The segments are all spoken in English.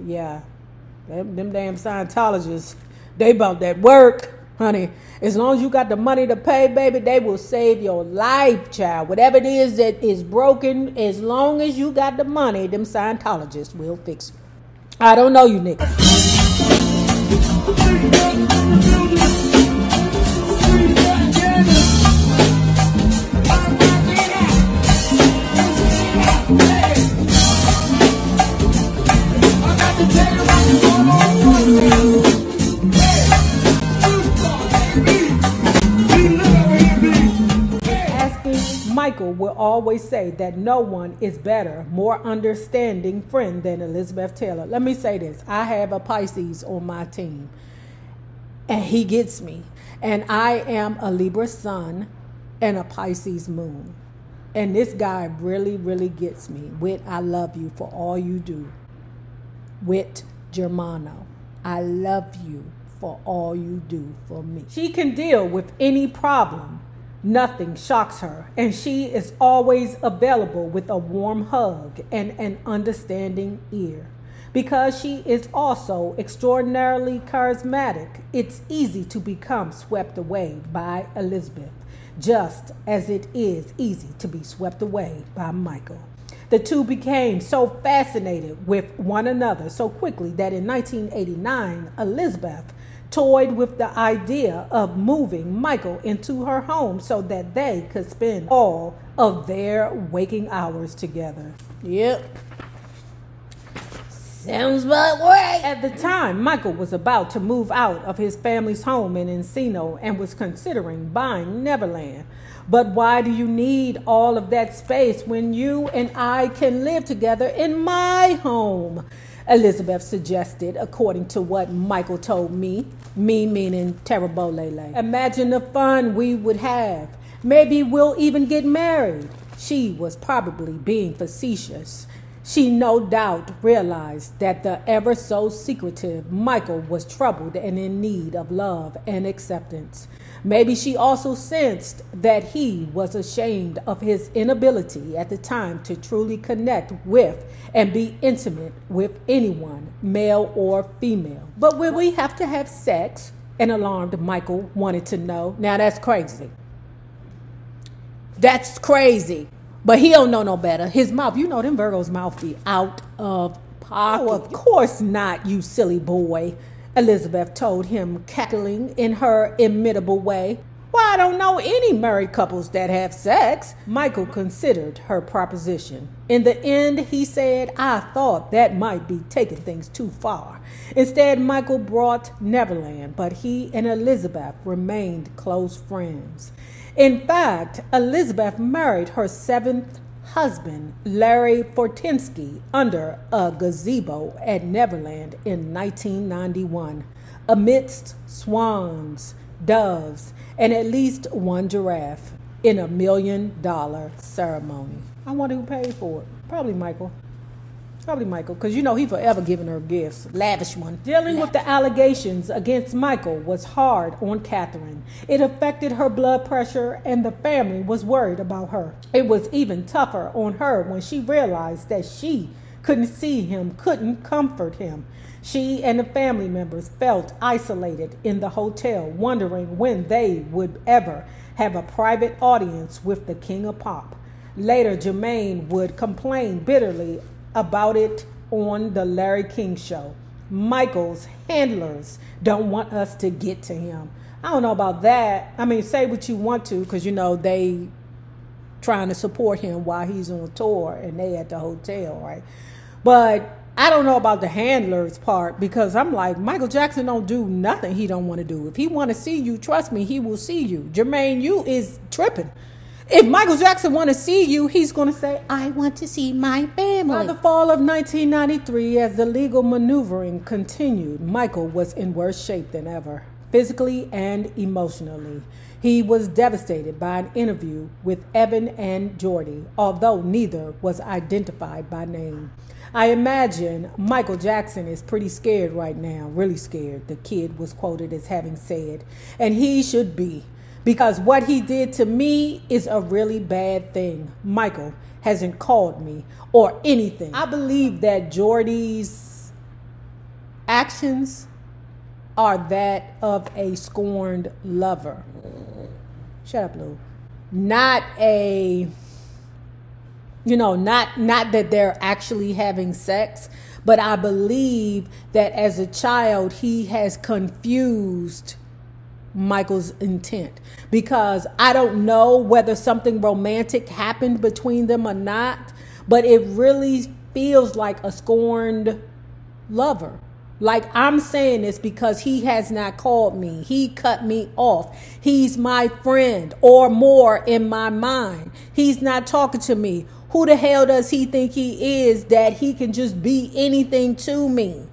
Yeah, them damn Scientologists, they about that work, honey. As long as you got the money to pay, baby, they will save your life, child. Whatever it is that is broken, as long as you got the money, them Scientologists will fix it. I don't know you niggas. Michael will always say that no one is better, more understanding friend than Elizabeth Taylor. Let me say this. I have a Pisces on my team, and he gets me. And I am a Libra sun and a Pisces moon. And this guy really, really gets me with I love you for all you do. With Germano, I love you for all you do for me. She can deal with any problem. Nothing shocks her, and she is always available with a warm hug and an understanding ear. Because she is also extraordinarily charismatic, it's easy to become swept away by Elizabeth, just as it is easy to be swept away by Michael. The two became so fascinated with one another so quickly that in 1989, Elizabeth toyed with the idea of moving Michael into her home so that they could spend all of their waking hours together. Yep. Sounds about right. At the time, Michael was about to move out of his family's home in Encino and was considering buying Neverland. But why do you need all of that space when you and I can live together in my home? Elizabeth suggested, according to what Michael told me meaning Tarabolele. Imagine the fun we would have. Maybe we'll even get married. She was probably being facetious. She no doubt realized that the ever so secretive Michael was troubled and in need of love and acceptance. Maybe she also sensed that he was ashamed of his inability at the time to truly connect with and be intimate with anyone, male or female. But will we have to have sex? An alarmed Michael wanted to know. Now that's crazy. That's crazy. But he don't know no better. His mouth, you know them Virgo's mouth be out of pocket. Oh, of course not, you silly boy, Elizabeth told him, cackling in her imitable way. Well, I don't know any married couples that have sex. Michael considered her proposition. In the end, he said, I thought that might be taking things too far. Instead, Michael brought Neverland, but he and Elizabeth remained close friends. In fact, Elizabeth married her seventh husband, Larry Fortinsky, under a gazebo at Neverland in 1991, amidst swans, doves, and at least one giraffe in a $1 million ceremony. I wonder who paid for it. Probably Michael. Probably Michael, because you know he forever giving her gifts. Lavish one. Dealing with the allegations against Michael was hard on Catherine. It affected her blood pressure and the family was worried about her. It was even tougher on her when she realized that she couldn't see him, couldn't comfort him. She and the family members felt isolated in the hotel, wondering when they would ever have a private audience with the King of Pop. Later, Jermaine would complain bitterly about it on the Larry King Show. Michael's handlers don't want us to get to him. I don't know about that. I mean, say what you want to, because, you know, they trying to support him while he's on tour and they at the hotel, right? But I don't know about the handlers part, because I'm like, Michael Jackson don't do nothing he don't want to do. If he want to see you, trust me, he will see you. Jermaine, you is tripping. If Michael Jackson want to see you, he's going to say, I want to see my family. By the fall of 1993, as the legal maneuvering continued, Michael was in worse shape than ever, physically and emotionally. He was devastated by an interview with Evan and Jordy, although neither was identified by name. I imagine Michael Jackson is pretty scared right now, really scared, the kid was quoted as having said, and he should be. Because what he did to me is a really bad thing. Michael hasn't called me or anything. I believe that Jordy's actions are that of a scorned lover. Shut up, Lou. Not a, not that they're actually having sex, but I believe that as a child, he has confused Michael's intent, because I don't know whether something romantic happened between them or not, but it really feels like a scorned lover. Like, I'm saying this because he has not called me. He cut me off. He's my friend, or more in my mind. He's not talking to me. Who the hell does he think he is that he can just be anything to me?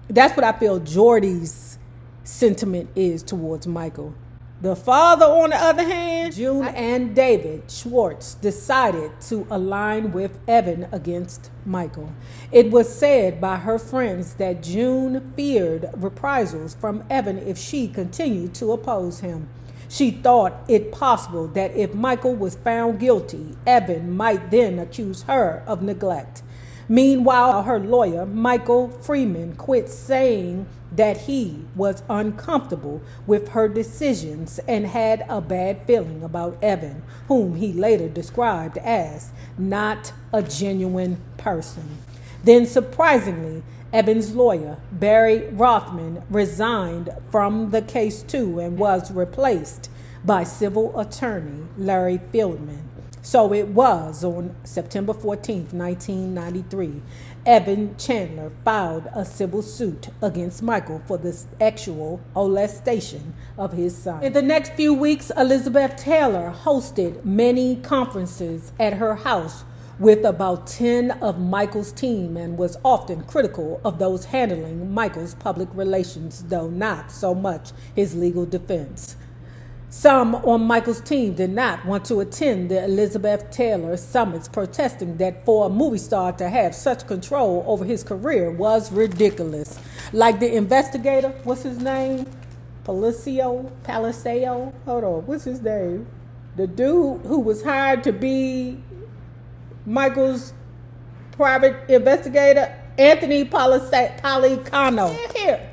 That's what I feel Jordy's sentiment is towards Michael. The father, on the other hand, June and David Schwartz decided to align with Evan against Michael. It was said by her friends that June feared reprisals from Evan if she continued to oppose him. She thought it possible that if Michael was found guilty, Evan might then accuse her of neglect. Meanwhile, her lawyer, Michael Freeman, quit saying that he was uncomfortable with her decisions and had a bad feeling about Evan, whom he later described as not a genuine person. Then, surprisingly, Evan's lawyer, Barry Rothman, resigned from the case too and was replaced by civil attorney Larry Fieldman. So it was on September 14th, 1993, Evan Chandler filed a civil suit against Michael for the sexual molestation of his son. In the next few weeks, Elizabeth Taylor hosted many conferences at her house with about 10 of Michael's team and was often critical of those handling Michael's public relations, though not so much his legal defense. Some on Michael's team did not want to attend the Elizabeth Taylor summits, protesting that for a movie star to have such control over his career was ridiculous. Like the investigator, what's his name? Palacio? Hold on, what's his name? The dude who was hired to be Michael's private investigator, Anthony Policano. Here,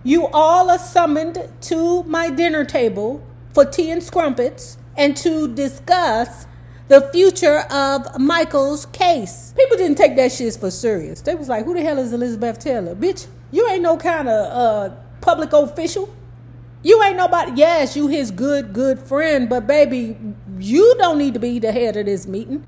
you all are summoned to my dinner table for tea and scrumpets and to discuss the future of Michael's case. People didn't take that shit for serious. They was like, who the hell is Elizabeth Taylor? Bitch, you ain't no kind of public official. You ain't nobody. Yes, you his good friend, but baby, you don't need to be the head of this meeting.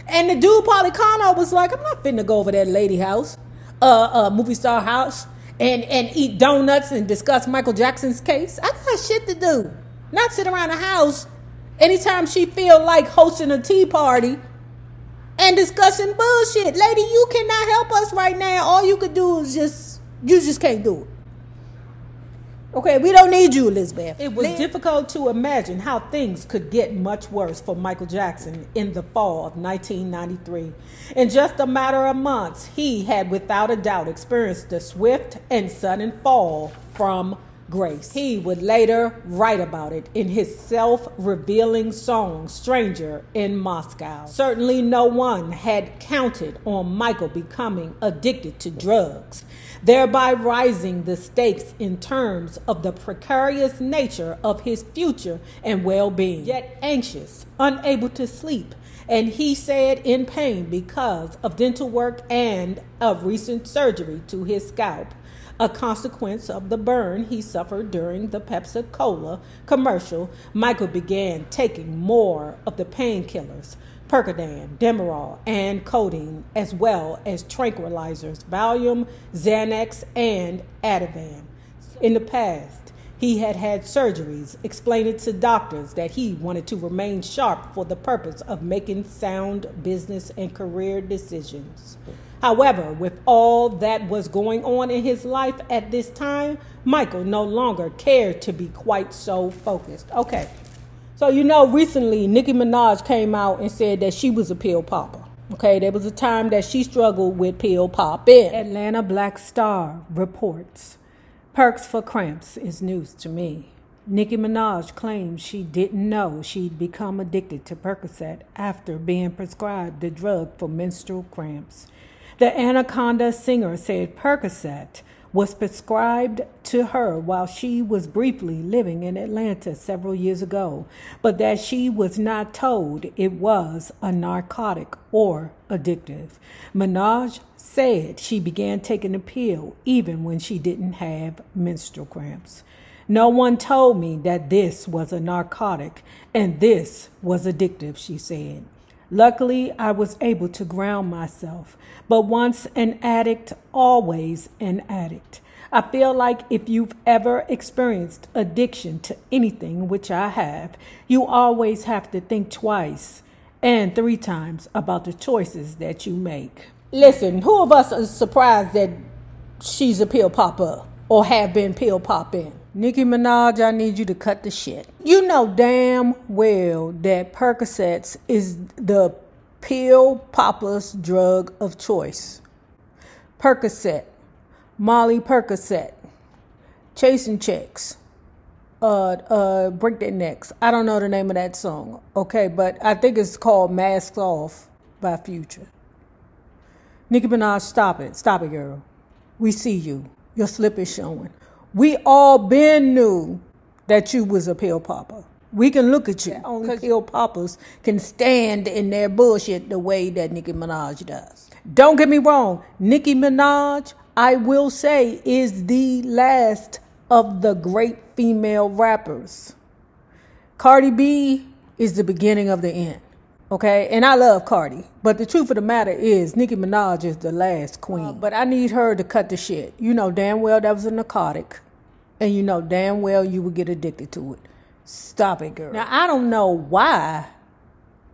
And the dude Policano was like, I'm not finna go over that lady house, movie star house, and eat donuts and discuss Michael Jackson's case. I got shit to do. Not sit around the house anytime she feel like hosting a tea party and discussing bullshit. Lady, you cannot help us right now. All you could do is you just can't do it. Okay, we don't need you, Elizabeth. It was difficult to imagine how things could get much worse for Michael Jackson in the fall of 1993. In just a matter of months, he had without a doubt experienced a swift and sudden fall from grace. He would later write about it in his self-revealing song, Stranger in Moscow. Certainly no one had counted on Michael becoming addicted to drugs, thereby raising the stakes in terms of the precarious nature of his future and well-being. Yet anxious, unable to sleep, and he said in pain because of dental work and a recent surgery to his scalp, a consequence of the burn he suffered during the Pepsi-Cola commercial. Michael began taking more of the painkillers, Percodan, Demerol, and codeine, as well as tranquilizers, Valium, Xanax, and Ativan. In the past, he had had surgeries, explaining to doctors that he wanted to remain sharp for the purpose of making sound business and career decisions. However, with all that was going on in his life at this time, Michael no longer cared to be quite so focused. Okay, so recently Nicki Minaj came out and said that she was a pill popper. Okay, there was a time that she struggled with pill popping. Atlanta Black Star reports, perks for cramps is news to me. Nicki Minaj claims she didn't know she'd become addicted to Percocet after being prescribed the drug for menstrual cramps. The Anaconda singer said Percocet was prescribed to her while she was briefly living in Atlanta several years ago, but that she was not told it was a narcotic or addictive. Minaj said she began taking the pill even when she didn't have menstrual cramps. No one told me that this was a narcotic and this was addictive, she said. Luckily, I was able to ground myself, but once an addict, always an addict. I feel like if you've ever experienced addiction to anything, which I have, you always have to think twice and 3 times about the choices that you make. Listen, who of us is surprised that she's a pill popper or have been pill popping? Nicki Minaj, I need you to cut the shit. You know damn well that Percocets is the pill popper's drug of choice. Percocet, Molly Percocet, chasing chicks, break their necks. I don't know the name of that song, okay, but I think it's called Mask Off by Future. Nicki Minaj, stop it, girl. We see you. Your slip is showing. We all been knew that you was a pill popper. We can look at you. Only pill poppers can stand in their bullshit the way that Nicki Minaj does. Don't get me wrong. Nicki Minaj, I will say, is the last of the great female rappers. Cardi B is the beginning of the end. Okay, and I love Cardi, but the truth of the matter is Nicki Minaj is the last queen. But I need her to cut the shit. You know damn well that was a narcotic, and you know damn well you would get addicted to it. Stop it, girl. Now, I don't know why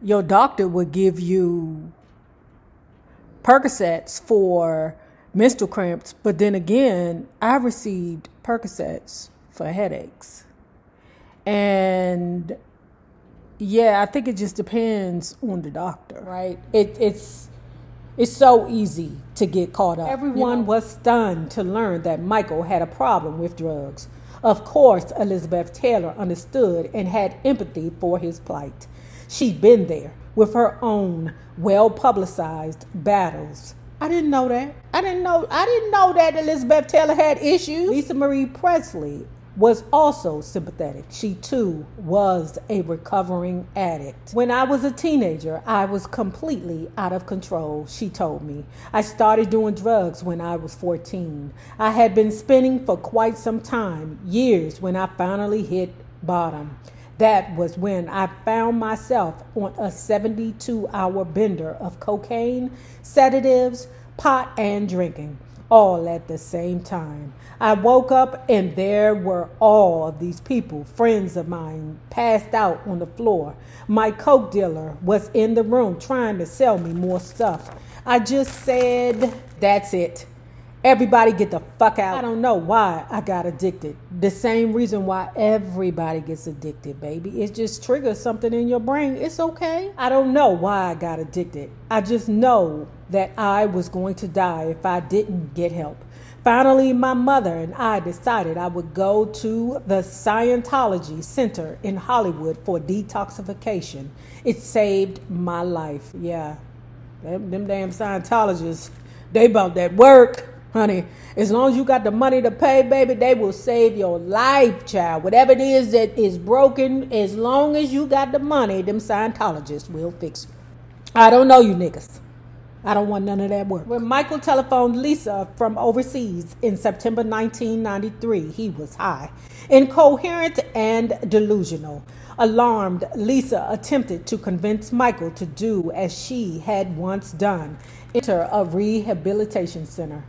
your doctor would give you Percocets for menstrual cramps, but then again, I received Percocets for headaches. And yeah, I think it just depends on the doctor, right? It's so easy to get caught up. Everyone was stunned to learn that Michael had a problem with drugs. Of course, Elizabeth Taylor understood and had empathy for his plight. She'd been there with her own well-publicized battles. I didn't know that. I didn't know that Elizabeth Taylor had issues. Lisa Marie Presley was also sympathetic. She too was a recovering addict. When I was a teenager, I was completely out of control, she told me. I started doing drugs when I was 14. I had been spinning for quite some time, years, when I finally hit bottom. That was when I found myself on a 72-hour bender of cocaine, sedatives, pot, and drinking, all at the same time. I woke up and there were all of these people, friends of mine, passed out on the floor. My coke dealer was in the room trying to sell me more stuff. I just said, that's it. Everybody get the fuck out. I don't know why I got addicted. The same reason why everybody gets addicted, baby. It just triggers something in your brain. It's okay. I don't know why I got addicted. I just know that I was going to die if I didn't get help. Finally, my mother and I decided I would go to the Scientology Center in Hollywood for detoxification. It saved my life. Yeah, them damn Scientologists, they about that work. Honey, as long as you got the money to pay, baby, they will save your life, child. Whatever it is that is broken, as long as you got the money, them Scientologists will fix it. I don't know you niggas. I don't want none of that work. When Michael telephoned Lisa from overseas in September 1993, he was high, incoherent, and delusional. Alarmed, Lisa attempted to convince Michael to do as she had once done, enter a rehabilitation center.